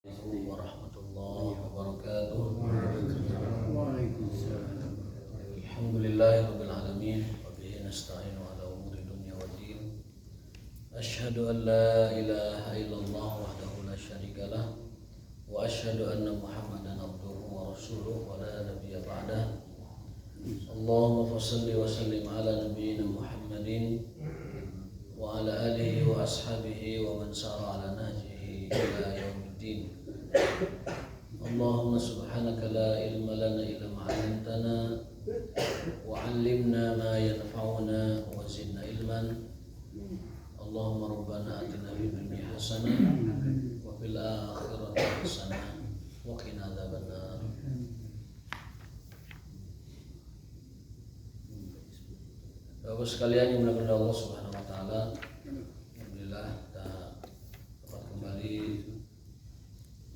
Assalamualaikum warahmatullahi wabarakatuh. Waalaikumsalam. Alhamdulillahirabbil alamin wa bihi nasta'inu ala umuri dunya waddin. Asyhadu an la ilaha illallah wahdahu la syarikalah wa asyhadu anna Muhammadan abduhu wa rasuluhu wa la nabiyya ba'dah. Allahumma shalli wa sallim ala nabiyyina Muhammadin wa ala alihi wa ashabihi wa man sara ala nahjihi ila yaumiddin. Allahumma subhanaka la ilma lana illa ma 'allamtana wa 'allimna ma yanfa'una wa zidna ilman. Allahumma rabbana atina fid dunya hasanah wa fil akhirati hasanah wa qina adzabannar. Bapak sekalian yang dimuliakan Allah Subhanahu wa taala, alhamdulillah kita dapat kembali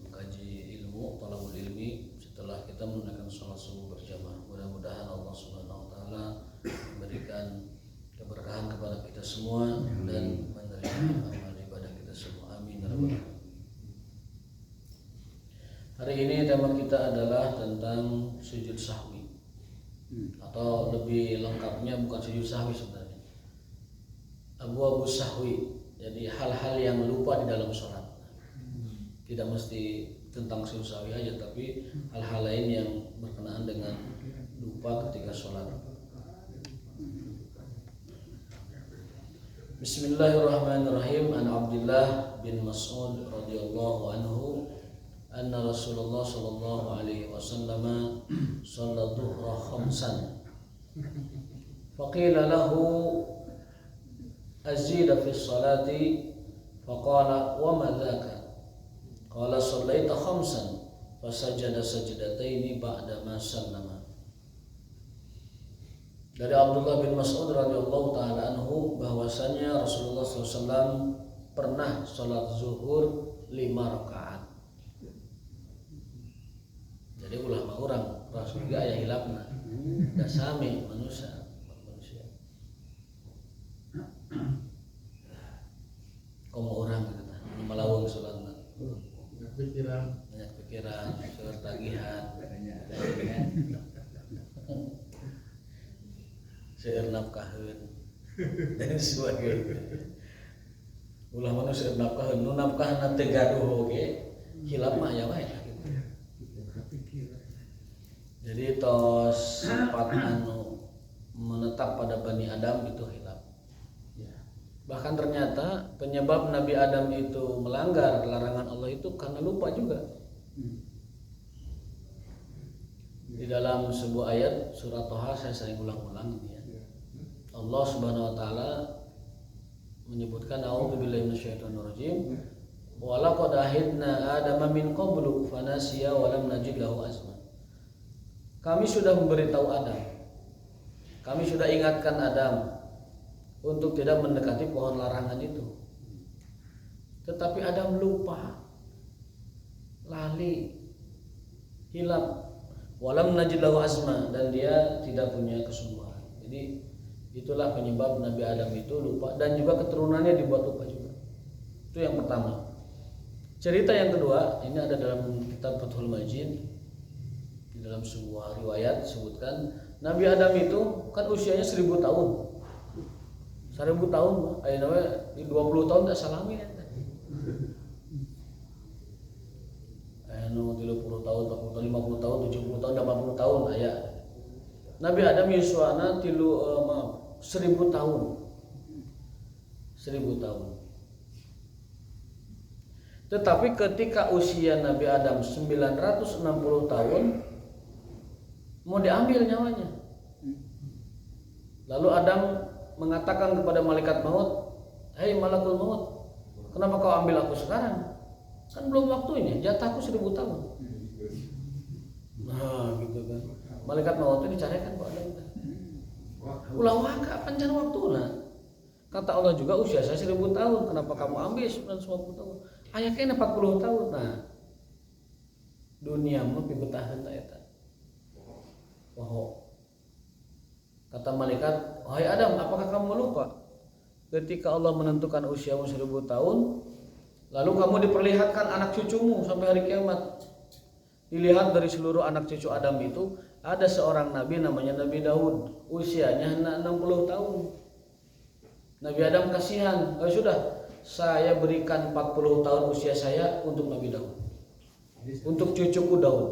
mengkaji ilmu, talabul ilmi setelah kita menunaikan sholat subuh berjamaah. Mudah-mudahan Allah Subhanahu wa taala memberikan keberkahan kepada kita semua dan menerima amal ibadah kita semua. Amin ya rabbal alamin. Hari ini tema kita adalah tentang sujud sahwi. Atau lebih lengkapnya bukan sujud sahwi sebenarnya, abu sahwi. Jadi hal-hal yang lupa di dalam sholat. Tidak mesti tentang sujud sahwi aja, tapi hal-hal lain yang berkenaan dengan lupa ketika sholat. Bismillahirrahmanirrahim. An Abdullah bin Mas'ud radhiyallahu anhu anna Rasulullah sallallahu alaihi wasallam shalla dhuhra khamsan faqila lahu azida fi sholati faqala wa ma dhaka qala shallaita khamsan fasajada sajdataini ba'da ma sallama. Dari Abdullah bin Mas'ud radhiyallahu taala anhu bahwasanya Rasulullah SAW pernah sholat zuhur 5 rakaat. Jadi ulah mah orang Rasul juga aya hilapna. Da sami manusia. Komo orang gitu tah, malaweng salatna. Banyak pikiran, seueur tagihan. Seueur nafkaheun. Dan sebagainya. Ulah manusia nafkaheun, nu nafkahna teu gaduh oge, hilap mah aya wae. Jadi tos sifat anu menetap pada Bani Adam itu hilaf. Bahkan ternyata penyebab Nabi Adam itu melanggar larangan Allah itu karena lupa juga. Di dalam sebuah ayat surat Thaha, saya sering ulang-ulang ini ya. Allah Subhanahu wa taala menyebutkan a'udzubillahi minasyaitonir rajim. Wa laqad ahidna Adama min qablu fanasiya wa lam najid lahu azma. Kami sudah memberitahu Adam, kami sudah ingatkan Adam untuk tidak mendekati pohon larangan itu. Tetapi Adam lupa, lali, hilap, walam najid lahu azma, dan dia tidak punya kesungguhan. Jadi itulah penyebab Nabi Adam itu lupa, dan juga keturunannya dibuat lupa juga. Itu yang pertama. Cerita yang kedua, ini ada dalam kitab Fathul Majid. Dalam sebuah riwayat disebutkan Nabi Adam itu kan usianya 1000 tahun. 1000 tahun, ayeuna we 20 tahun tak salami ya. Anu 30 tahun, 40 tahun, 50 tahun, 70 tahun, 80 tahun aya. Nabi Adam yuswana 1000 tahun. 1000 tahun. Tetapi ketika usia Nabi Adam 960 tahun, mau diambil nyawanya. Lalu Adam mengatakan kepada malaikat maut, "Hei malakul maut, kenapa kau ambil aku sekarang? Kan belum waktunya, jatahku 1000 tahun." Nah, gitu kan. Malaikat maut itu dicarikan ke Adam. Ulah waka panjang waktuna. Kata Allah juga usia saya 1000 tahun, kenapa kamu ambil 950 tahun? Ayaknya 40 tahun. Nah, dunia mah pibetaheun ta eta. Wahai, kata malaikat, "Wahai Adam, apakah kamu lupa ketika Allah menentukan usiamu 1000 tahun, Lalu kamu diperlihatkan anak cucumu sampai hari kiamat. Dilihat dari seluruh anak cucu Adam itu ada seorang nabi namanya Nabi Daud, usianya 60 tahun. Nabi Adam kasihan, sudah saya berikan 40 tahun usia saya untuk Nabi Daud, untuk cucuku Daud.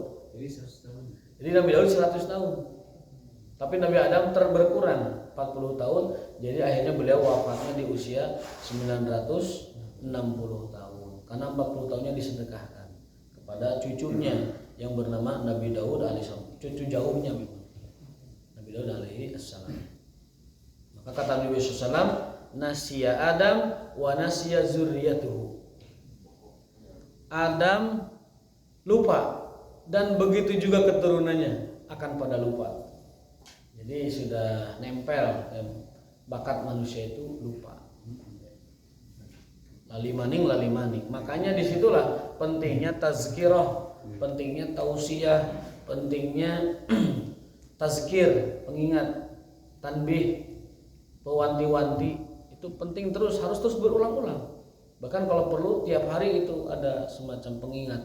Jadi Nabi Daud 100 tahun. Tapi Nabi Adam berkurang 40 tahun, jadi akhirnya beliau wafatnya di usia 960 tahun. Karena 40 tahunnya disedekahkan kepada cucunya yang bernama Nabi Daud alaihissalam, cucu jauhnya memang Nabi Daud alaihissalam. Maka kata Nabi SAW, nasiya Adam wa nasiya zurriyatuhu. Adam lupa dan begitu juga keturunannya akan pada lupa. Jadi sudah nempel bakat manusia itu lupa. Lali maning. Makanya disitulah pentingnya tazkirah, pentingnya tausiah, pentingnya tazkir, pengingat, tanbih, pewanti-wanti itu penting terus, harus terus berulang-ulang. Bahkan kalau perlu tiap hari itu ada semacam pengingat.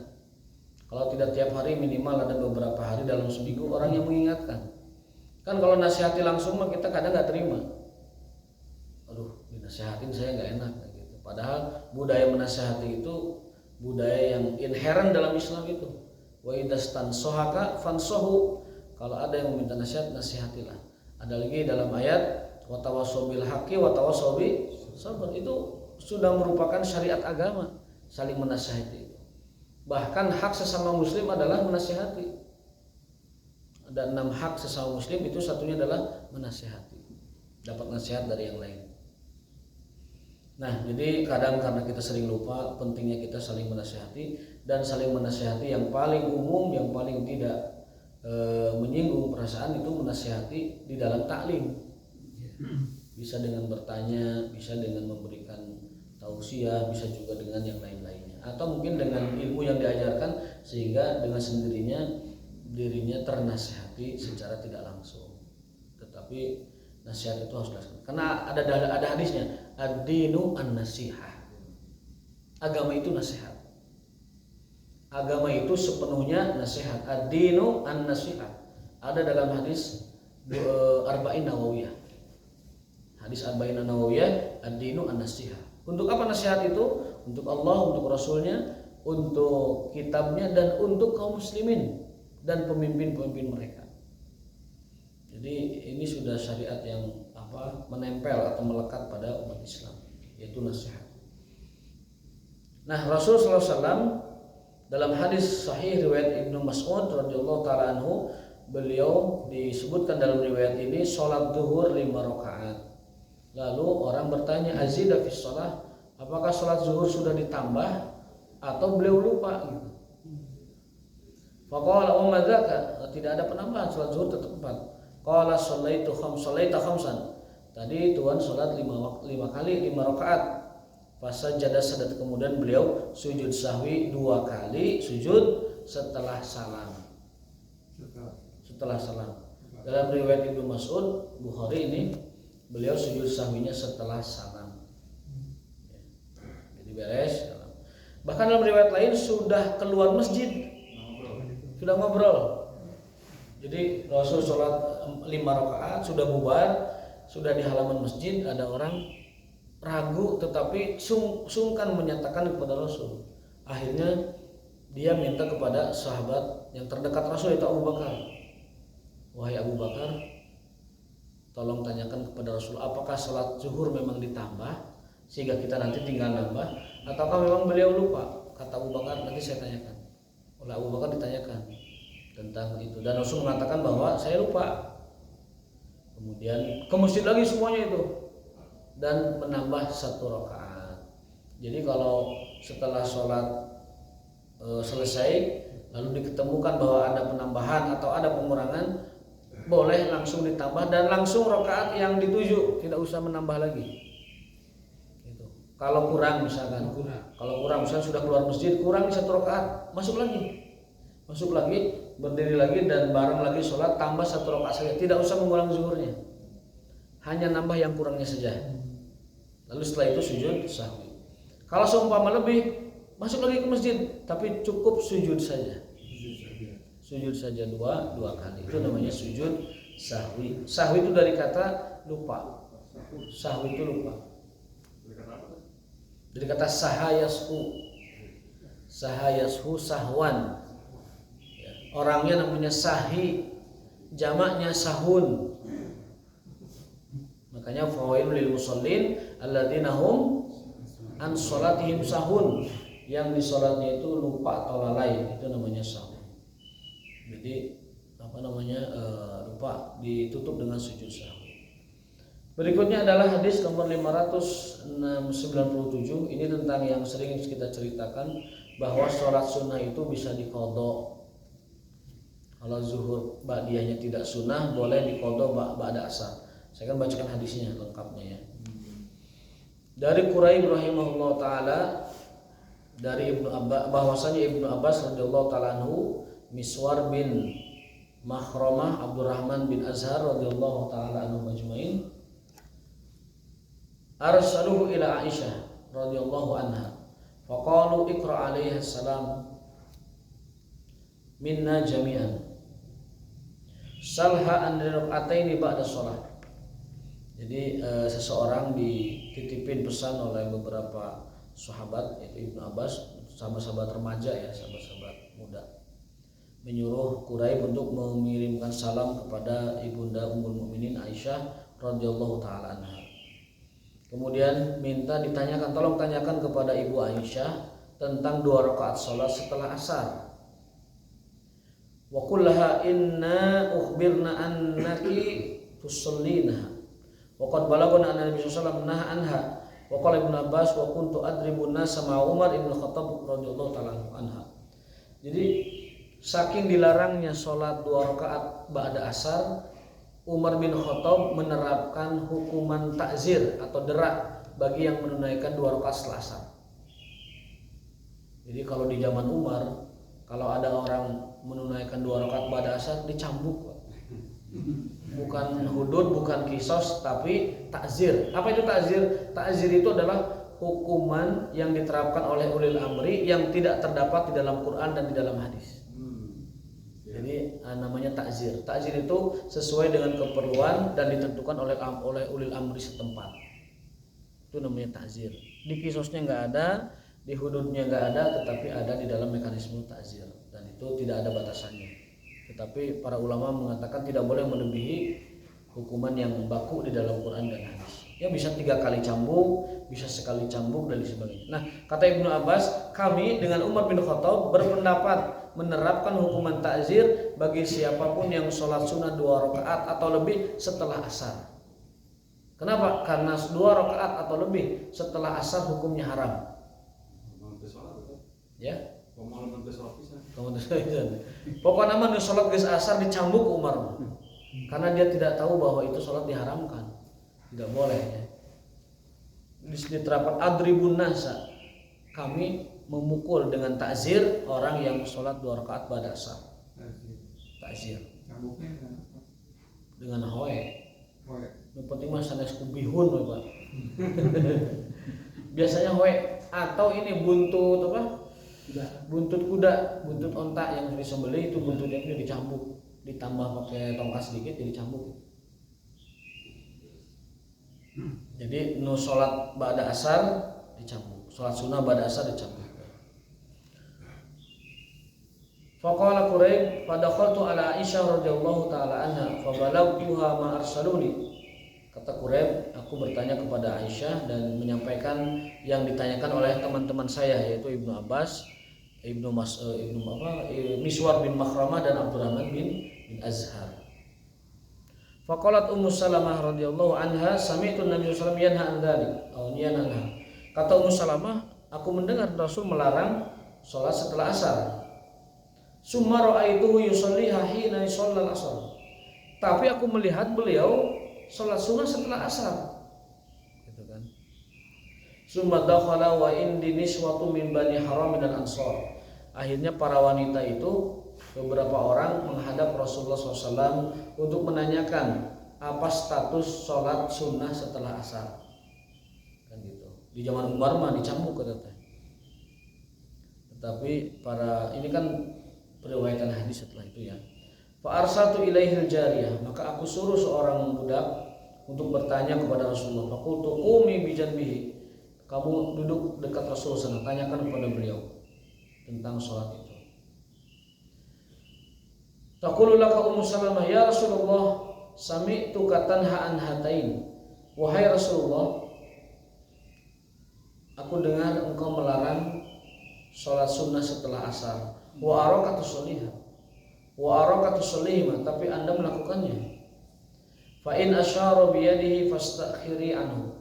Kalau tidak tiap hari minimal ada beberapa hari dalam seminggu orang yang mengingatkan. Kan kalau nasihati langsung mah kita kadang nggak terima. Aduh, dinasihatin saya nggak enak gitu. Padahal budaya menasihati itu budaya yang inherent dalam Islam itu. Wa idastansohaka fansohu. Kalau ada yang meminta nasihat, nasihatilah. Ada lagi dalam ayat watawasau bil haqqi watawasau bis sabr, itu sudah merupakan syariat agama, saling menasihati. Bahkan hak sesama muslim adalah menasihati. Ada 6 hak sesama muslim, itu satunya adalah menasihati, dapat nasihat dari yang lain. Nah, jadi kadang karena kita sering lupa pentingnya kita saling menasihati, dan saling menasihati yang paling umum, yang paling tidak menyinggung perasaan itu menasihati di dalam taklim. Bisa dengan bertanya, bisa dengan memberikan tausiah, bisa juga dengan yang lain-lainnya, atau mungkin dengan ilmu yang diajarkan sehingga dengan sendirinya dirinya ternasihati secara tidak langsung. Tetapi nasihat itu harus dilaksanakan. Karena ada hadisnya, ad-dinu an-nasihah. Agama itu nasihat. Agama itu sepenuhnya nasihat. Ad-dinu an-nasihah. Ada dalam hadis Arba'in Nawawiyah. Hadis Arba'in Nawawiyah, ad-dinu an-nasihah. Untuk apa nasihat itu? Untuk Allah, untuk Rasulnya, untuk kitabnya, dan untuk kaum muslimin dan pemimpin-pemimpin mereka. Jadi ini sudah syariat yang menempel atau melekat pada umat Islam, yaitu nasihat. Nah, Rasulullah SAW dalam hadis sahih riwayat Ibnu Mas'ud radhiyallahu taala anhu, beliau disebutkan dalam riwayat ini sholat zuhur 5 rakaat. Lalu orang bertanya, azida fi shalah, apakah sholat zuhur sudah ditambah atau beliau lupa gitu. Faqala ummadzaka, tidak ada penambahan, salat zuhur tetap 4. Qala shallaitu khamsan. Tadi Tuhan salat 5 kali 5 rakaat. Fasajada sadat, kemudian beliau sujud sahwi 2 kali, sujud setelah salam. Setelah salam. Dalam riwayat Ibnu Mas'ud Bukhari ini beliau sujud sahwinya setelah salam. Jadi beres. Bahkan dalam riwayat lain sudah keluar masjid, sudah ngobrol. Jadi Rasul sholat 5 rakaat, sudah bubar, sudah di halaman masjid, ada orang ragu tetapi sungkan menyatakan kepada Rasul. Akhirnya dia minta kepada sahabat yang terdekat Rasul, yaitu Abu Bakar. Wahai Abu Bakar, tolong tanyakan kepada Rasul, apakah sholat zuhur memang ditambah sehingga kita nanti tinggal nambah, ataukah memang beliau lupa? Kata Abu Bakar, nanti saya tanyakan. Oleh Abu Bakar ditanyakan tentang itu, dan Rasul mengatakan bahwa saya lupa. Kemudian ke masjid lagi semuanya itu dan menambah 1 rakaat. Jadi kalau setelah sholat selesai lalu diketemukan bahwa ada penambahan atau ada pengurangan, boleh langsung ditambah dan langsung rakaat yang dituju, tidak usah menambah lagi. Gitu. Kalau kurang misalkan, misalnya sudah keluar masjid, kurang 1 rakaat, masuk lagi, berdiri lagi dan bareng lagi sholat, tambah 1 rakaat saja, tidak usah mengulang zuhurnya, hanya nambah yang kurangnya saja. Lalu setelah itu sujud sahwi. Kalau seumpama lebih, masuk lagi ke masjid, tapi cukup sujud saja. Sujud saja dua kali. Itu namanya sujud sahwi. Sahwi itu dari kata lupa. Sahwi itu lupa. Dari kata sahayashu. Sahayashu sahwan. Orangnya namanya sahi, jamaknya sahun. Makanya fawailul lil musallin alladzina hum an salatihim sahun, yang di salatnya itu lupa atau lalai, itu namanya sahun. Jadi lupa ditutup dengan sujud sahwi. Berikutnya adalah hadis nomor 597. Ini tentang yang sering kita ceritakan bahwa sholat sunnah itu bisa diqadha. Kalau zuhur ba'diyahnya tidak sunnah, boleh diqadha ba'da asar. Saya akan bacakan hadisnya lengkapnya ya. Dari Quraib rahimahullah taala, dari bahwasanya Ibnu Abbas radhiyallahu taala anhu, Miswar bin Makhramah, Abdurrahman bin Azhar radhiyallahu taala anhu majma'in, arsaluhu ila Aisyah radhiyallahu anha faqalu iqra alaihi salam minna jami'an salha an rak'ataini ba'da shalah. Jadi seseorang dititipin pesan oleh beberapa sahabat, yaitu Ibnu Abbas, sahabat-sahabat remaja ya, sahabat-sahabat muda, menyuruh Quraib untuk mengirimkan salam kepada ibunda Ummul Mukminin Aisyah radhiyallahu taala anha. Kemudian minta ditanyakan, tolong tanyakan kepada Ibu Aisyah tentang 2 rakaat salat setelah asar. Wa kullaha inna ukhbirna annaki tusallinaha wa qad balagana anna Nabi sallallahu alaihi wasallam naha anha. Wa qala Ibnu Abbas wa kuntu adribun nas sama Umar ibn Khattab radhiyallahu taala anha. Jadi saking dilarangnya sholat 2 rakaat ba'da asar, Umar bin Khattab menerapkan hukuman takzir atau derak bagi yang menunaikan 2 rakaat setelah asar. Jadi kalau di zaman Umar, kalau ada orang menunaikan 2 rakaat ba'da asar dicambuk. Bukan hudud, bukan kisos, tapi takzir. Apa itu takzir? Takzir itu adalah hukuman yang diterapkan oleh ulil amri yang tidak terdapat di dalam Quran dan di dalam hadis. Jadi namanya takzir. Takzir itu sesuai dengan keperluan dan ditentukan oleh ulil amri setempat. Itu namanya takzir. Di kisosnya nggak ada, di hududnya nggak ada, tetapi ada di dalam mekanisme takzir, dan itu tidak ada batasannya. Tetapi para ulama mengatakan tidak boleh melebihi hukuman yang baku di dalam Quran dan hadis. Ya bisa 3 kali cambuk, bisa sekali cambuk dan sebagainya. Nah, kata Ibnu Abbas, kami dengan Umar bin Khattab berpendapat menerapkan hukuman takzir bagi siapapun yang sholat sunnah 2 rakaat atau lebih setelah asar. Kenapa? Karena 2 rakaat atau lebih setelah asar hukumnya haram. Ya. Pokoknya nama sholat geus asar dicambuk Umar, karena dia tidak tahu bahwa itu sholat diharamkan, tidak boleh ya. Diterapkan adribun nasa, kami memukul dengan takzir orang yang sholat 2 rakaat ba'da asar. Takzir dengan hoe. Yang penting mah sanes kubihun Pak. Biasanya hoe atau ini buntut apa? Buntut kuda, buntut onta yang disembelih itu buntutnya itu dicambuk, ditambah pakai tongkat sedikit jadi cambuk. Jadi nu sholat ba'da asar dicambuk, sholat sunnah ba'da asar dicambuk. Faqala Quraib fadakhaltu ala Aisyah radhiyallahu taala anha fa balagtuha ma arsaluni. Kata Quraib, aku bertanya kepada Aisyah dan menyampaikan yang ditanyakan oleh teman-teman saya, yaitu Ibnu Abbas, Miswar bin Makhramah dan Abdurrahman bin Azhar. Faqalat Ummu Salamah radhiyallahu anha sami'tu Nabi sallallahu alaihi wasallam yanha an dzalik aw yanha. Kata Ummu Salamah, aku mendengar Rasul melarang salat setelah asar. Summa ra'aituhu yusalliha hina shallal asar. Tapi aku melihat beliau salat sunnah setelah asar. Gitu kan. Summa dakhala wa indi niswatu min bani Haram dan Ansar. Akhirnya para wanita itu, beberapa orang menghadap Rasulullah SAW untuk menanyakan apa status sholat sunnah setelah asar, kan gitu. Di zaman Umar mah dicambuk kata teh. Tetapi para ini kan periwayatan hadis setelah itu ya. Fa arsaltu ilaihil jariyah, maka aku suruh seorang budak untuk bertanya kepada Rasulullah. Faqultu qumi bi janbihi. Kamu duduk dekat Rasul sana, tanyakan kepada beliau tentang salat itu. Taqulu laka Ummu Salamah, ya Rasulullah, sami'tu katanha an hatain. Wahai Rasulullah, aku dengar engkau melarang salat sunnah setelah asar. Wa arakatu sholihah. Wa arakatu sholihah, tapi Anda melakukannya. Fa in asyara bi yadihi fastakhiri anhu.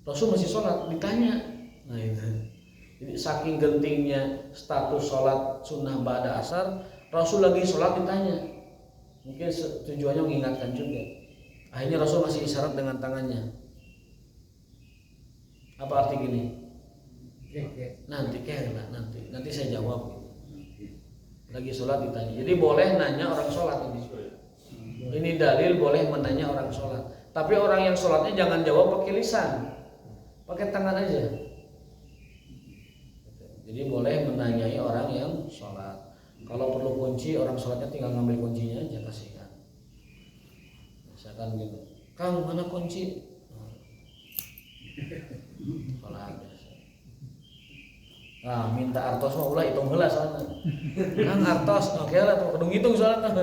Rasul masih sholat, ditanya. Nah itu. Jadi saking gentingnya status sholat sunnah ba'da asar, Rasul lagi sholat ditanya. Mungkin tujuannya mengingatkan juga. Akhirnya Rasul masih isyarat dengan tangannya. Apa arti gini? Nanti saya jawab. Lagi sholat ditanya. Jadi boleh nanya orang sholat ini. Ini dalil boleh menanya orang sholat. Tapi orang yang sholatnya jangan jawab pakai lisan. Pakai tangan aja. Jadi boleh menanyai orang yang sholat. Kalau perlu kunci, orang sholatnya tinggal ngambil kuncinya aja kasihkan. Misalkan gitu, Kang mana kunci? Sholat biasa. Nah minta artos mah ulah hitung heula soalnya. Kang artos, oke lah, kudu ngitung soalnya.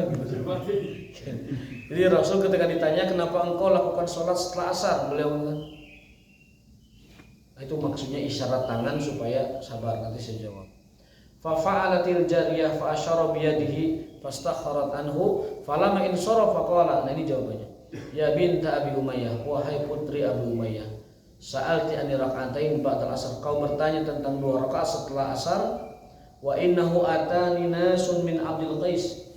Jadi Rasul ketika ditanya kenapa engkau lakukan sholat setelah asar, beliau bilang, itu maksudnya isyarat tangan supaya sabar, nanti saya jawab. Fa fa'alatil jariyah fa asyara bi yadihi fastakharat anhu falamma in sarafa qala. Nah ini jawabannya. Ya binta Abi Umayyah, wahai putri Abu Umayyah, sa'alti an raka'atain ba'da asar. Kau bertanya tentang 2 rakaat setelah asar. Wa innahu atani nasun min Abdul Qais.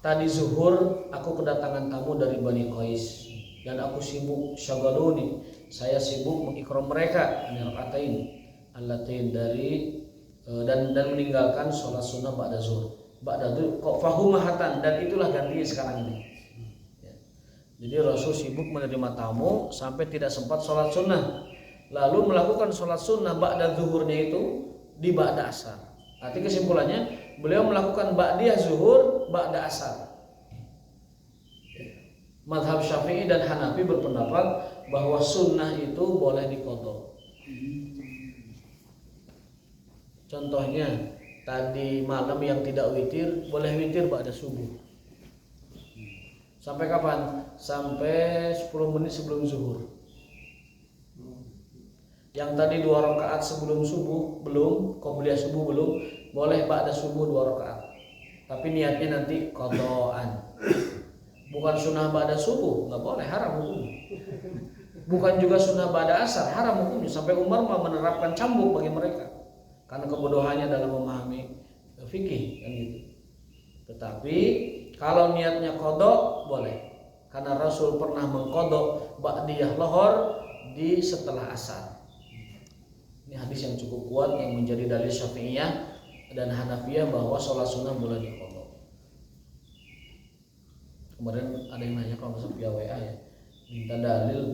Tadi zuhur aku kedatangan tamu dari Bani Qais dan aku sibuk syagaluni, saya sibuk mengikram mereka rakaatain allatain dari dan meninggalkan sholat sunnah ba'da zuhur. Ba'da itu kok fahumahatan, dan itulah gantinya sekarang ini. Ya. Jadi Rasul sibuk menerima tamu sampai tidak sempat sholat sunnah, lalu melakukan sholat sunnah ba'da zuhurnya itu di ba'da asar. Arti kesimpulannya beliau melakukan ba'diyah zuhur ba'da asar. Mazhab Syafi'i dan Hanafi berpendapat bahwa sunnah itu boleh diqadha. Contohnya tadi malam yang tidak witir boleh witir ba'da subuh. Sampai kapan? Sampai 10 menit sebelum zuhur. Yang tadi 2 rakaat sebelum subuh belum, qobliyah subuh belum, boleh ba'da subuh 2 rakaat. Tapi niatnya nanti qadhaan. Bukan sunnah ba'da subuh, nggak boleh, haram hukumnya. Bukan juga sunnah ba'da asar, haram hukumnya. Sampai Umar menerapkan cambuk bagi mereka karena kebodohannya dalam memahami fikih kan gitu. Tetapi kalau niatnya qadha boleh, karena Rasul pernah mengqadha ba'diyah lohor di setelah asar. Ini hadis yang cukup kuat yang menjadi dalil Syafi'iyah dan Hanafiyah bahwa sholat sunnah boleh diqadha. Kemarin ada yang nanya kalau masuk via WA ya, minta dalil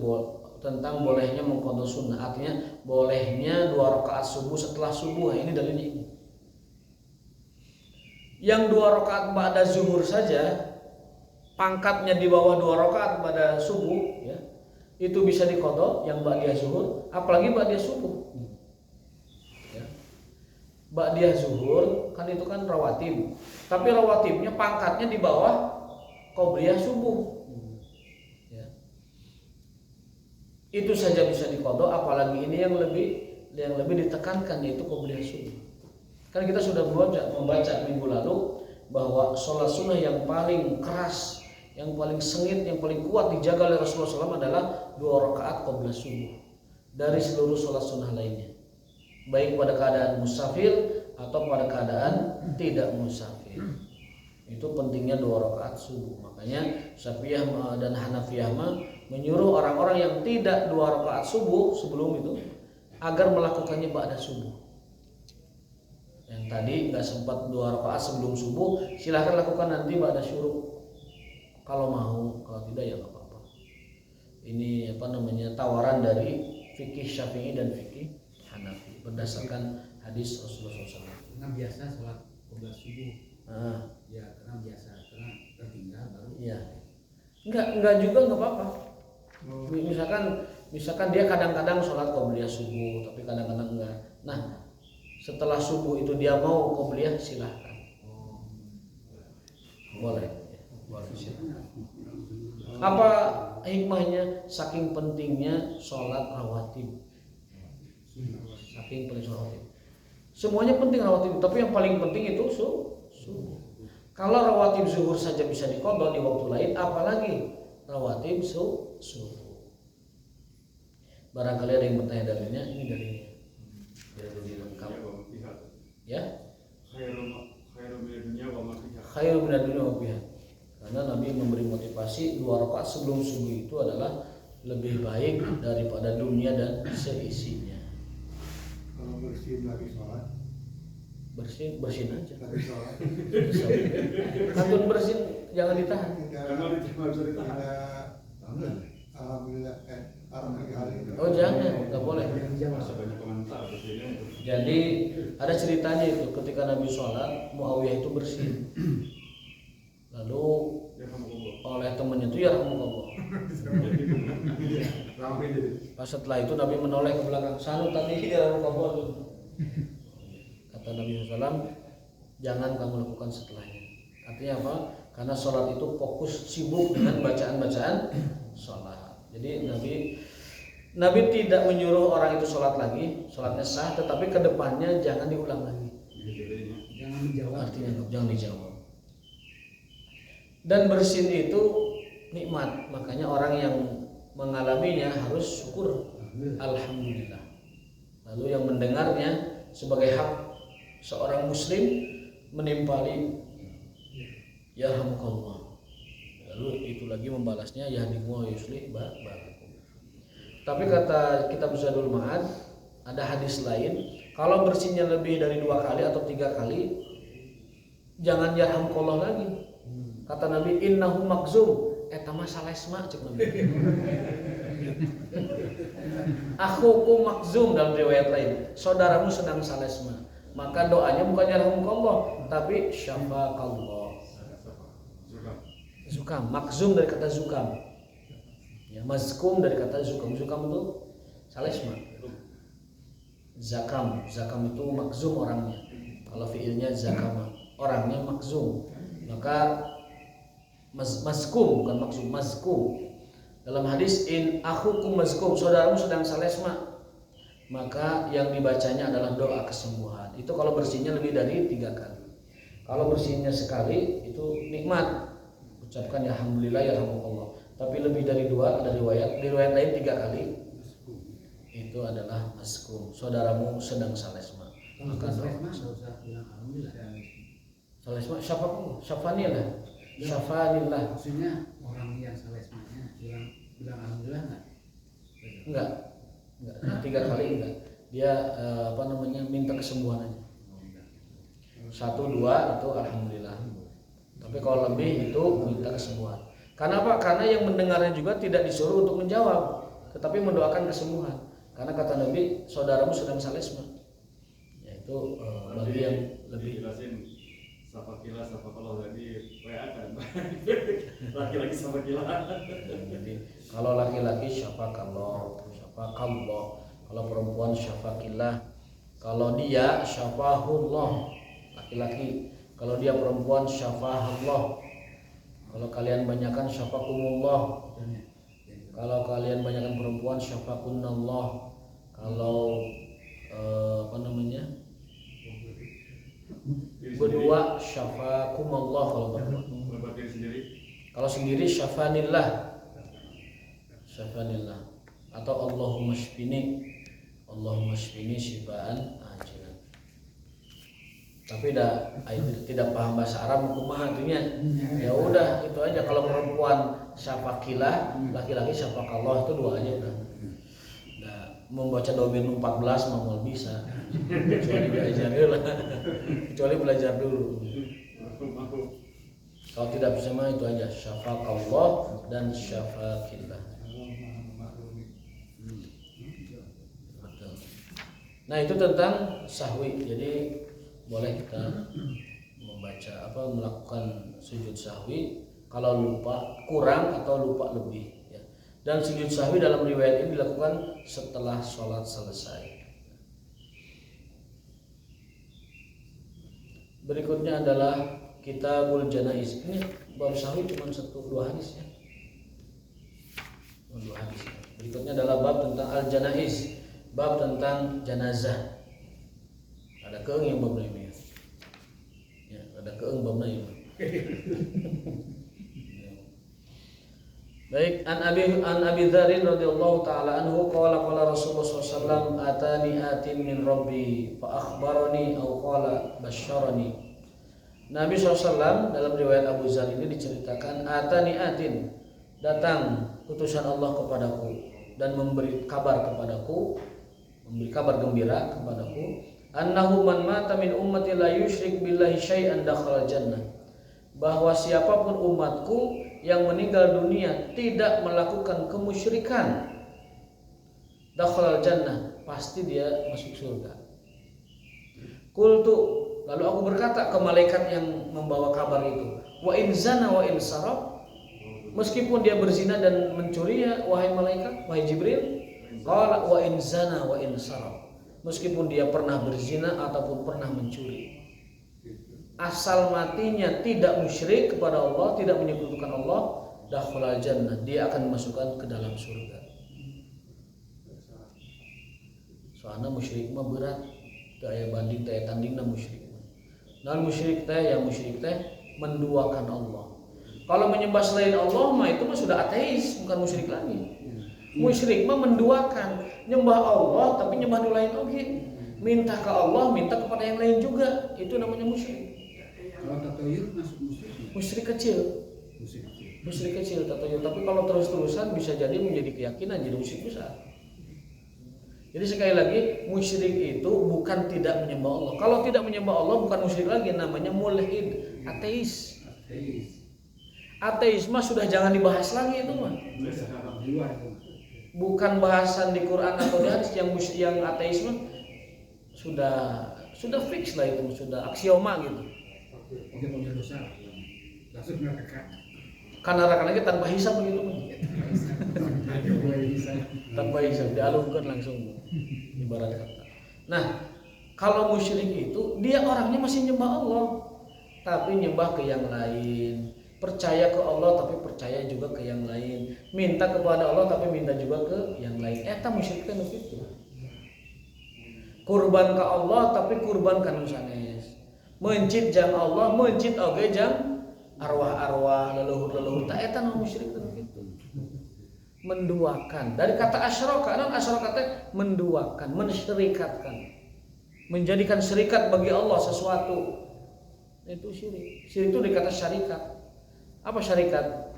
tentang bolehnya mengqadha sunnah, artinya bolehnya 2 rakaat subuh setelah subuh. Ini dalilnya ini. Yang 2 rakaat ba'da zuhur saja pangkatnya di bawah 2 rakaat pada subuh ya, itu bisa diqadha yang ba'diyah zuhur, apalagi ba'diyah subuh. Ya. Ba'diyah zuhur kan itu kan rawatib, tapi rawatibnya pangkatnya di bawah qobliyah subuh. Ya. Itu saja bisa diqadha, apalagi ini yang lebih ditekankan, yaitu qobliyah subuh. Kan kita sudah membaca minggu lalu bahwa sholat sunnah yang paling keras, yang paling sengit, yang paling kuat dijaga oleh Rasulullah SAW adalah 2 rakaat qobliyah subuh dari seluruh sholat sunnah lainnya, baik pada keadaan musafir atau pada keadaan tidak musafir. Itu pentingnya 2 rakaat subuh. Makanya Syafi'iyah dan Hanafiyah menyuruh orang-orang yang tidak 2 rakaat subuh sebelum itu agar melakukannya ba'da subuh. Yang tadi nggak sempat 2 rakaat sebelum subuh, silahkan lakukan nanti ba'da syuruk kalau mau, kalau tidak ya nggak apa-apa. Ini tawaran dari fikih Syafi'i dan fikih Hanafi berdasarkan hadis Rasulullah SAW. Karena biasa sholat qobla subuh. Ya karena biasa, karena tertinggal baru. Iya. Enggak juga enggak apa-apa. Misalkan dia kadang-kadang sholat qobliyah subuh, tapi kadang-kadang enggak. Nah, setelah subuh itu dia mau qobliyah, silahkan. Boleh. Silahkan. Apa hikmahnya? Saking pentingnya sholat rawatib. Saking penting sholat rawatib. Semuanya penting rawatib, tapi yang paling penting itu subuh. Kalau rawatib zuhur saja bisa diqadha di waktu lain, apalagi rawatib subuh. Barangkali ada yang bertanya dalilnya, ini dalilnya. Dalil lengkap. Ya? Khairu minad dunya wa fiha. Karena Nabi memberi motivasi 2 rakaat sebelum subuh itu adalah lebih baik daripada dunia dan seisinya. Kalau bersin lagi sholat, bersin aja. lagi sholat, Kantun bersin jangan ditahan. Alhamdulillah, alhamdulillah. Oh jangan, nggak boleh. Jadi ada ceritanya itu ketika Nabi sholat, Muawiyah itu bersin. Lalu oleh temannya itu ya rahmukallah. Pas setelah itu Nabi menoleh ke belakang, sanu tadi ya rahmukallah. Kata Nabi SAW, jangan kamu lakukan setelahnya. Artinya apa? Karena sholat itu fokus sibuk dengan bacaan-bacaan sholat. Jadi Nabi tidak menyuruh orang itu sholat lagi, sholatnya sah, tetapi kedepannya jangan diulang lagi. Jangan dijawab. Artinya jangan dijawab. Dan bersin itu nikmat, makanya orang yang mengalaminya harus syukur, alhamdulillah. Lalu yang mendengarnya sebagai hak seorang muslim menimpali yarhamukallah. Lalu itu lagi membalasnya yahdikum wa yuslih balakum. Tapi kata kitab Zadul Ma'ad ada hadis lain, kalau bersinnya lebih dari 2 kali atau 3 kali jangan yarhamukallah lagi. Kata Nabi innahu makzum, eta mah salesma cek Nabi. Akhuku makzum dalam riwayat lain, saudaramu sedang salesma. Maka doanya bukan yarhamukallah tapi syafaqallah. Zukam, makzum dari kata zukam. Ya, mazkum dari kata zukam. Zukam itu salesma. Zakam itu makzum orangnya. Kalau fiilnya zakama, orangnya makzum. Maka mazkum bukan maksum, mazkum. Dalam hadis in akhukum mazkum, saudaramu sedang salesma. Maka yang dibacanya adalah doa kesembuhan. Itu kalau bersihnya lebih dari 3 kali. Kalau bersihnya sekali itu nikmat. Ucapkan ya alhamdulillah ya rahmatullah. Tapi lebih dari 2 ada riwayat lain 3 kali. Itu adalah mazkum. Saudaramu sedang salesma. Maka salesma enggak usah bilang alhamdulillah. Salesma syafanillah. Syafanillah. Maksudnya orang yang salesmanya bilang alhamdulillah enggak? Enggak. 3 kali enggak. Dia minta kesembuhan aja. 1, 2 itu alhamdulillah. Tapi kalau lebih itu minta kesembuhan. Karena apa? Karena yang mendengarnya juga tidak disuruh untuk menjawab, tetapi mendoakan kesembuhan. Karena kata Nabi, saudaramu sedang salesma. Yaitu bagi yang lebih jelasin safakilah kalau tadi WA kan. Laki-laki safakilah. Jadi kalau laki-laki syafaqallah. Kalau perempuan syafaqillah. Kalau dia syafahullah, laki-laki. Kalau dia perempuan syafahullah. Kalau kalian banyakkan syafaqumullah. Kalau kalian banyakkan perempuan syafaqunallah. Kalau berdua syafaqumullah kalau berdua. Kalau sendiri syafanillah atau Allahumma shfini syifaan ajilan. Tapi tidak paham bahasa Arab kumaha artinya. Ya udah itu aja. Kalau perempuan syafaqillah, laki-laki syafaqallah, itu 2 aja udah. Nah, membaca domain 14 mau bisa. Kecuali belajar dulu. Kalau tidak bisa mah itu aja syafaqallah dan syafaqillah. Nah itu tentang sahwi. Jadi boleh kita melakukan sujud sahwi kalau lupa kurang atau lupa lebih ya. Dan sujud sahwi dalam riwayat ini dilakukan setelah sholat selesai. Berikutnya adalah Kitabul Janaiz. Ini bab sahwi cuma 1-2 hadis ya. 2 hadis. Berikutnya adalah bab tentang al-janaiz, bab tentang jenazah. Ada keung yang bab ini. Ya, ada keung bab ini. Baik, an Abi Dzar radhiyallahu taala anhu qala Rasulullah sallallahu alaihi wasallam atani atin min rabbi fa akhbarani aw qala basyarani. Nabi SAW dalam riwayat Abu Dzar ini diceritakan atani atin, datang utusan Allah kepadaku dan memberi kabar kepadaku, memberi kabar gembira kepadaku, annahu man mata min ummati la yusyrik billahi syai'an dakhala jannah, bahwa siapapun umatku yang meninggal dunia tidak melakukan kemusyrikan, dakhala jannah, pasti dia masuk surga. Qultu, lalu aku berkata ke malaikat yang membawa kabar itu, wa in zana wa in sarab, meskipun dia berzina dan mencuri ya wahai malaikat, wahai Jibril. Qala wa in zana wa in sarab, meskipun dia pernah berzina ataupun pernah mencuri, asal matinya tidak musyrik kepada Allah, tidak menyekutukan Allah, dakhala jannah, dia akan dimasukkan ke dalam surga. Soalnya musyrik mah berat, daya banding daya tandingna musyrik. Dan musyrik teh menduakan Allah. Kalau menyembah selain Allah mah itu mah sudah ateis, bukan musyrik lagi. Musyrik mah menduakan, nyembah Allah tapi nyembah nu lain oge. Minta ke Allah, minta kepada yang lain juga, itu namanya musyrik. Kalau tatoyur masuk musyrik? Musyrik kecil. Musyrik kecil tatoyur, tapi kalau terus-terusan bisa jadi menjadi keyakinan, jadi musyrik besar. Jadi sekali lagi, musyrik itu bukan tidak menyembah Allah. Kalau tidak menyembah Allah bukan musyrik lagi, namanya mulhid, ateis. Ateis mah sudah jangan dibahas lagi itu mah. Bukan bahasan di Quran atau di hadis, yang ateis mah sudah fix lah itu, sudah aksioma gitu. Oke, punya dosa. Langsung neraka. Karena neraka lagi tanpa hisab begitu mah. Tanpa hisab dialungkan langsung ibarat kata. Nah, kalau musyrik itu dia orangnya masih nyembah Allah, tapi nyembah ke yang lain. Percaya ke Allah tapi percaya juga ke yang lain. Minta kepada Allah tapi minta juga ke yang lain. Eta musyrik teh kitu. Kurban ke Allah tapi kurban ka nu sanes. Mencit jang Allah, mencit oge jang arwah-arwah leluhur-leluhur. Ta eta nu musyrik teh kitu. Menduakan. Dari kata asyraka, non asyraka teh menduakan, mensyirikatkan. Menjadikan syirikat bagi Allah sesuatu. Itu syirik. Syirik itu dikata syarikat. Apa syarikat?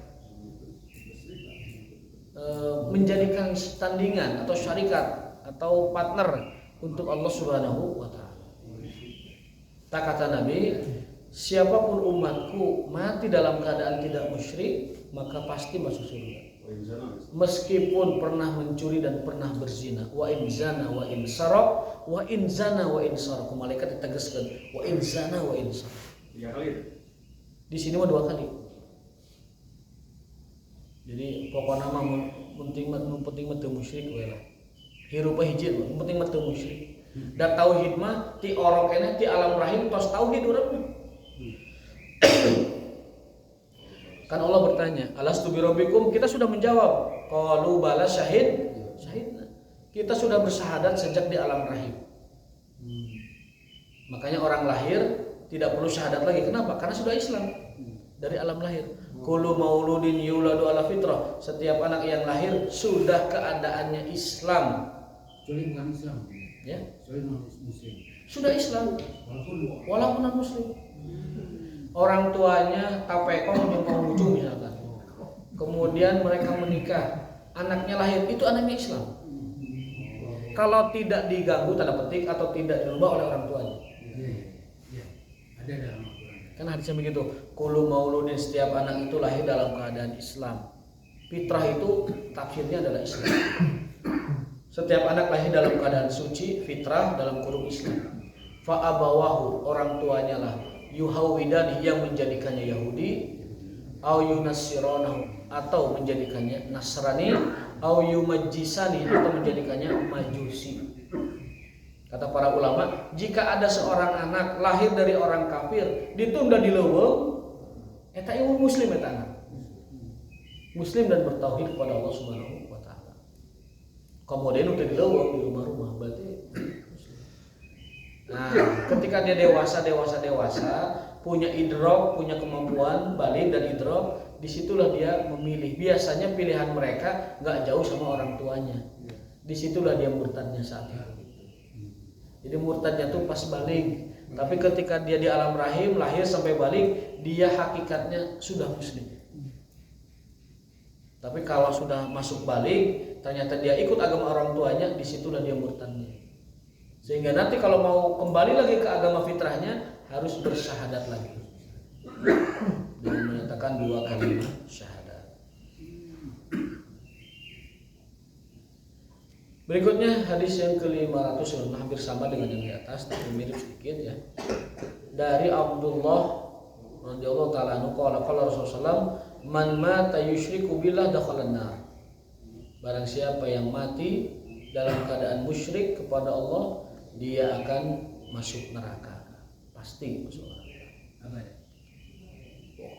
Menjadikan tandingan atau syarikat atau partner untuk Allah Subhanahu wa taala. Tak kata Nabi, siapapun umatku mati dalam keadaan tidak musyrik, maka pasti masuk surga. Meskipun pernah mencuri dan pernah berzina. Wa in zana wa in saraq, wa in zana wa in saraq. Malaikat ditegaskan, wa in zana wa in saraq. 3 kali. Di sini mah 2 kali. Jadi pokoknya mah penting mah teu musyrik we lah. Hirup hiji mah penting mah teu musyrik. Da tauhid mah ti orokena ti alam rahim tos tauhid urang. Kan Allah bertanya, alastu birabbikum? Kita sudah menjawab. Qalu bala syahidna. Kita sudah bersyahadat sejak di alam rahim. Makanya orang lahir tidak perlu syahadat lagi. Kenapa? Karena sudah Islam dari alam lahir. Kullu mauludin yuladu ala fitrah. Setiap anak yang lahir sudah keadaannya Islam. Kecuali bukan Islam. Ya. Kecuali non muslim. Sudah Islam. Walaupun non muslim. Orang tuanya tapekong yang mau lucu misalkan. Kemudian mereka menikah. Anaknya lahir, itu anaknya Islam. Kalau tidak diganggu tanda petik atau tidak dirubah oleh orang tuanya. Iya. Ada dalam Al-Qur'an. Kan hadisnya begitu. Kullu mauludin, setiap anak itu lahir dalam keadaan Islam. Fitrah itu tafsirnya adalah Islam. Setiap anak lahir dalam keadaan suci, fitrah dalam kurung Islam. Fa abawahu, orang tuanya lah, yuhawidani, yang menjadikannya Yahudi, au yunassiranahu, atau menjadikannya Nasrani, au yumajjisani, atau menjadikannya Majusi. Kata para ulama, jika ada seorang anak lahir dari orang kafir ditunda di leuweung, eta ieu muslim eta anak. Muslim dan bertauhid kepada Allah Subhanahu wa taala. Kemudian udah di leuweung di rumah-rumah berarti muslim. Nah, ketika dia dewasa, punya idrok, punya kemampuan balik dan idrok, disitulah dia memilih. Biasanya pilihan mereka nggak jauh sama orang tuanya. Disitulah dia murtadnya saat itu. Jadi murtadnya tuh pas balik. Tapi ketika dia di alam rahim, lahir sampai balik, dia hakikatnya sudah muslim. Tapi kalau sudah masuk balik, ternyata dia ikut agama orang tuanya, disitulah dia murtadnya. Sehingga nanti kalau mau kembali lagi ke agama fitrahnya, harus bersyahadat lagi dengan menyatakan 2 kalimat syahadat. Berikutnya hadis yang ke-500, hampir sama dengan yang di atas, tapi mirip sedikit ya. Dari Abdullah radhiyallahu taala anhu qala Rasulullah, man mata yusyriku billah dakhalan nar. Barang siapa yang mati dalam keadaan musyrik kepada Allah, dia akan masuk neraka. Pasti masuk neraka.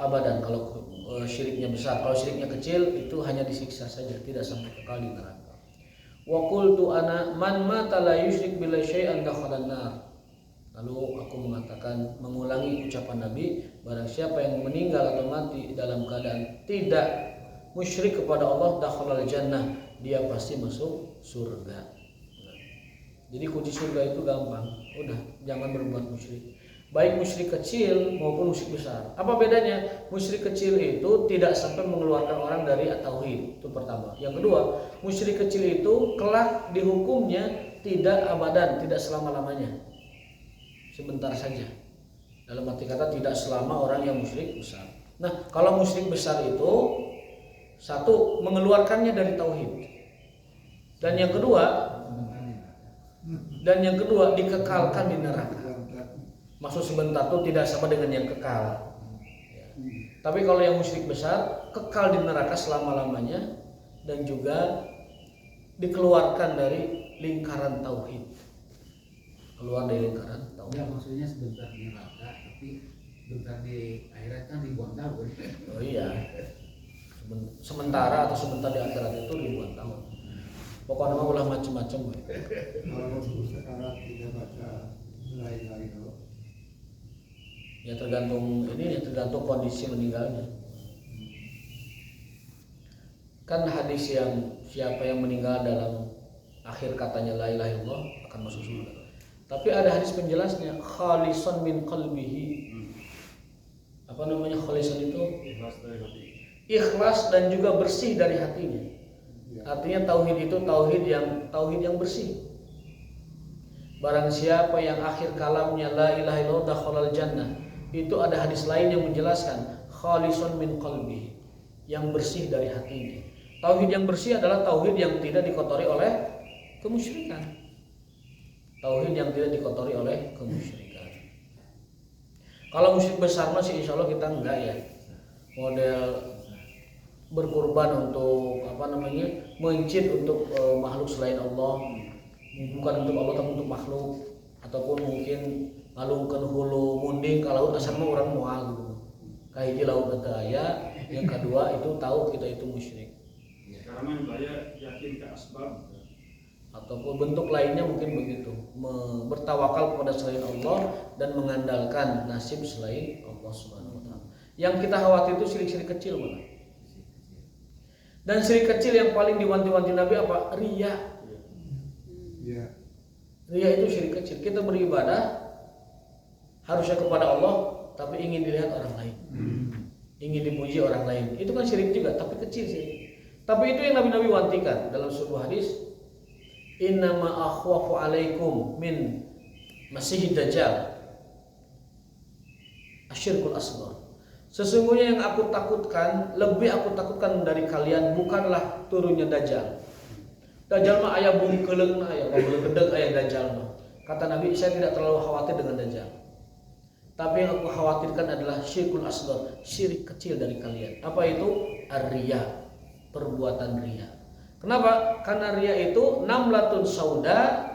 Abadan kalau syiriknya besar. Kalau syiriknya kecil itu hanya disiksa saja, tidak sampai kekal di neraka. Wa qultu ana man mata la yusyrik billahi syai'an dakhalan nar. Lalu aku mengatakan, mengulangi ucapan Nabi, barang siapa yang meninggal atau mati dalam keadaan tidak musyrik kepada Allah, dakhalal jannah, dia pasti masuk surga. Jadi kunci surga itu gampang, udah jangan berbuat musyrik. Baik musyrik kecil maupun musyrik besar. Apa bedanya? Musyrik kecil itu tidak sampai mengeluarkan orang dari tauhid, itu pertama. Yang kedua, musyrik kecil itu kelak dihukumnya tidak abadan, tidak selama-lamanya. Sebentar saja. Dalam arti kata tidak selama orang yang musyrik besar. Nah, kalau musyrik besar itu satu, mengeluarkannya dari tauhid. Dan yang kedua dikekalkan di neraka. Maksud sebentar itu tidak sama dengan yang kekal. Tapi kalau yang musyrik besar kekal di neraka selama-lamanya dan juga dikeluarkan dari lingkaran tauhid. Keluar dari lingkaran tauhid. Ya, maksudnya sebentar di neraka, tapi sebentar di akhirat kan ribuan tahun. Oh iya. Sementara atau sebentar di akhirat itu ribuan tahun. Pokoknya mah ulah macam-macam. Kalau sekarang tidak baca lain-lain loh. Ya tergantung ini, ya tergantung kondisi meninggalnya. Kan hadis yang siapa yang meninggal dalam akhir katanya la ilaha illallah akan masuk surga. Tapi ada hadis penjelasnya, khalisan min qalbihi. Apa namanya khalisan itu? Ikhlas dari hati. Ikhlas dan juga bersih dari hatinya. Artinya tauhid itu tauhid yang bersih. Barang siapa yang akhir kalamnya la ilaha illallah dakhalal jannah. Itu ada hadis lain yang menjelaskan khalisan min qalbihi, yang bersih dari hatinya. Tauhid yang bersih adalah tauhid yang tidak dikotori oleh kemusyrikan. Tauhid yang tidak dikotori oleh kemusyrikan. Kalau musyrik besar masih insya Allah kita enggak ya. Model berkorban untuk mencit untuk makhluk selain Allah, bukan untuk Allah tapi untuk makhluk, ataupun mungkin ngalungkeun hulu munding ka laut asal mah urang moal gitu. Kahiji laut teu aya, yang kedua itu tahu kita itu musyrik. Karena saya yakin ke asbab. Ataupun bentuk lainnya mungkin begitu, bertawakal kepada selain Allah dan mengandalkan nasib selain Allah Subhanahu wa taala. Yang kita khawatir itu syirik-syirik kecil malah. Dan syirik kecil yang paling diwanti-wanti Nabi apa? Riya. Iya. Riya itu syirik kecil. Kita beribadah harusnya kepada Allah tapi ingin dilihat orang lain. Ingin dipuji orang lain. Itu kan syirik juga, tapi kecil sih. Tapi itu yang Nabi wantikan dalam sebuah hadis, innama akhwafu alaikum min masihid dajjal asyirkul asghar. Sesungguhnya yang lebih aku takutkan dari kalian bukanlah turunnya dajjal, Dajjal mah aya bungkeleungna aya gedeg aya Dajjal mah. Kata Nabi, saya tidak terlalu khawatir dengan Dajjal. Tapi yang aku khawatirkan adalah syirkul asghar, syirik kecil dari kalian. Apa itu? Ar-riya, perbuatan riya. Kenapa? Karena riya itu namlatun sauda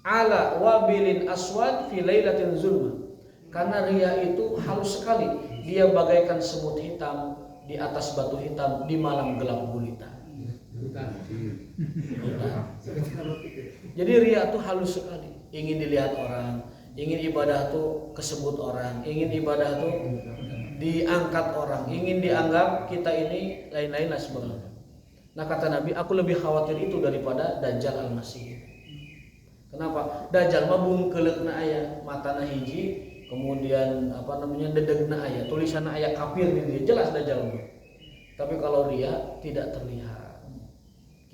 ala wabilin aswad fi lailatin zulma. Karena riya itu halus sekali, dia bagaikan semut hitam di atas batu hitam di malam gelap gulita. Jadi riya itu halus sekali, ingin dilihat orang, ingin ibadah tuh kesebut orang, ingin ibadah tuh diangkat orang, ingin dianggap kita ini lain-lain lah sebagainya. Nah kata Nabi, aku lebih khawatir itu daripada Dajjal al-Masih. Kenapa? Dajjal mah bungkeleukna aya, matana hiji, kemudian dedegna aya, tulisanna aya kafir di dia, jelas Dajjal mah. Tapi kalau riya tidak terlihat.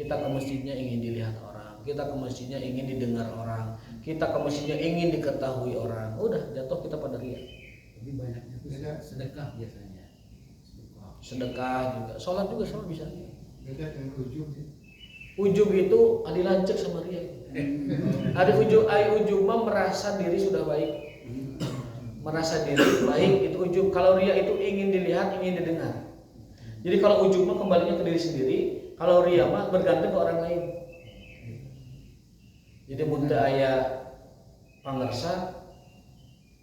Kita ke masjidnya ingin dilihat orang, kita ke masjidnya ingin didengar orang, kita ke masjidnya ingin diketahui orang. Udah jatuh kita pada riya. Lebih banyaknya itu sedekah biasanya. Sedekah juga, sholat juga sama bisa. Beda dengan ujub sih. Ujub itu dilancek sama riya. Ada ujub mah merasa diri sudah baik, merasa diri baik itu ujub. Kalau riya itu ingin dilihat, ingin didengar. Jadi kalau ujub mah kembalinya ke diri sendiri. Kalau riya mah bergantung ke orang lain. Jadi mun teu aya pangersa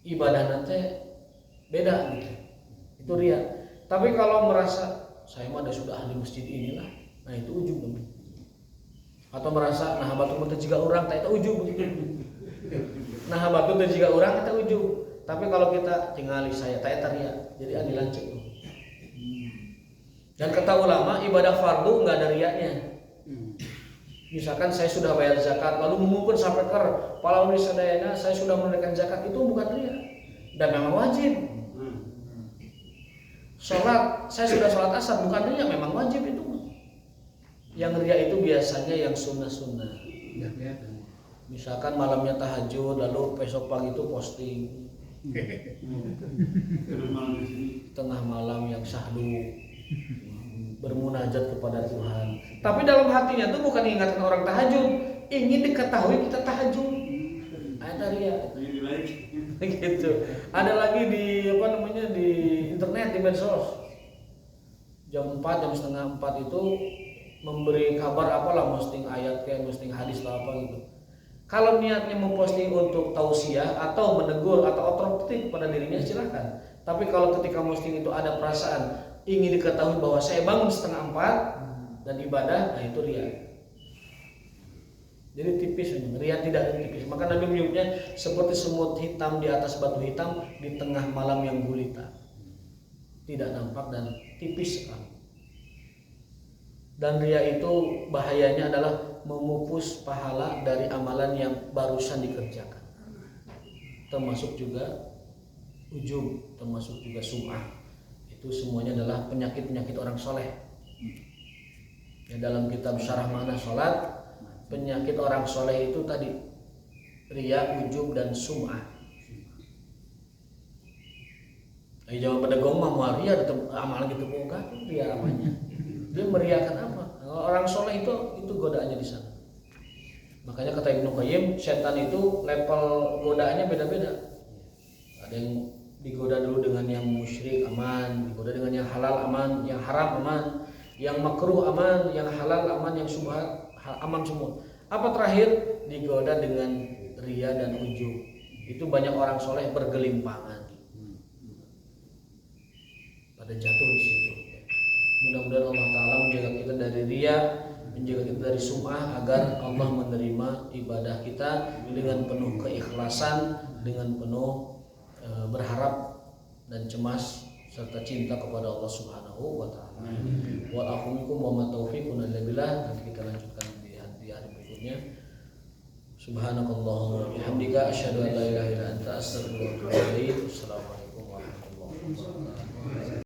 ibadah nanti beda gitu. Itu riya. Tapi kalau merasa saya mah sudah ahli masjid inilah, nah itu ujub namanya. Atau merasa nah batu teu jiga urang teh eta ujub. Nah batu teu jiga urang eta ujub. Tapi kalau kita tingali saya teh eta riya. Jadi adi lancek tuh. Dan kata ulama ibadah fardu nggak ada riyanya. Misalkan saya sudah bayar zakat lalu mengumpul sampai ke palau sadayana saya sudah menunaikan zakat, itu bukan riya dan memang wajib. Sholat saya sudah sholat asar bukan riya, memang wajib itu. Yang riya itu biasanya yang sunnah-sunnah. Misalkan malamnya tahajud lalu besok pagi itu posting. Tengah malam yang syahdu bermunajat kepada Tuhan. Tapi dalam hatinya tuh bukan ingatkan orang tahajud, ingin diketahui kita tahajud. Ada riya. Gitu. Ada lagi di di internet, di medsos. Jam 4, jam setengah 4 itu memberi kabar apalah, posting ayat kayak posting hadis lah apa gitu. Kalau niatnya memposting untuk tausiah atau menegur atau otokratif pada dirinya silahkan. Tapi kalau ketika posting itu ada perasaan ingin diketahui bahwa saya bangun setengah 4 dan ibadah, nah itu riya. Jadi tipis, riya tidak tipis. Maka Nabi menyebutnya seperti semut hitam di atas batu hitam di tengah malam yang gulita. Tidak nampak dan tipis sekali. Dan riya itu bahayanya adalah memupus pahala dari amalan yang barusan dikerjakan. Termasuk juga ujub, termasuk juga sum'ah. Itu semuanya adalah penyakit-penyakit orang soleh. Ya, dalam kitab Syarah Makna Salat, penyakit orang soleh itu tadi riya, ujub dan sum'ah. Jawab pada gomah mau riya amal gitu bukan riya apanya? Dia meriakan apa? Orang soleh itu godaannya di sana. Makanya kata Ibnu Qayyim, setan itu level godaannya beda-beda. Ada yang digoda dulu dengan yang musyrik aman, digoda dengan yang halal aman, yang haram aman, yang makruh aman, yang halal aman, yang syubhat aman semua. Apa terakhir? Digoda dengan riya dan ujub. Itu banyak orang soleh bergelimpangan pada jatuh di situ. Mudah-mudahan Allah Ta'ala menjaga kita dari riya, menjaga kita dari sum'ah, agar Allah menerima ibadah kita dengan penuh keikhlasan, dengan penuh berharap dan cemas serta cinta kepada Allah Subhanahu wa taala. Wa akhumukum wa ma taufiqun illa billah. Nanti kita lanjutkan di hari berikutnya. Subhanakallahumma wa bihamdika asyhadu an la ilaha illa anta astaghfiruka wa atubu ilaik. Assalamualaikum warahmatullahi wabarakatuh.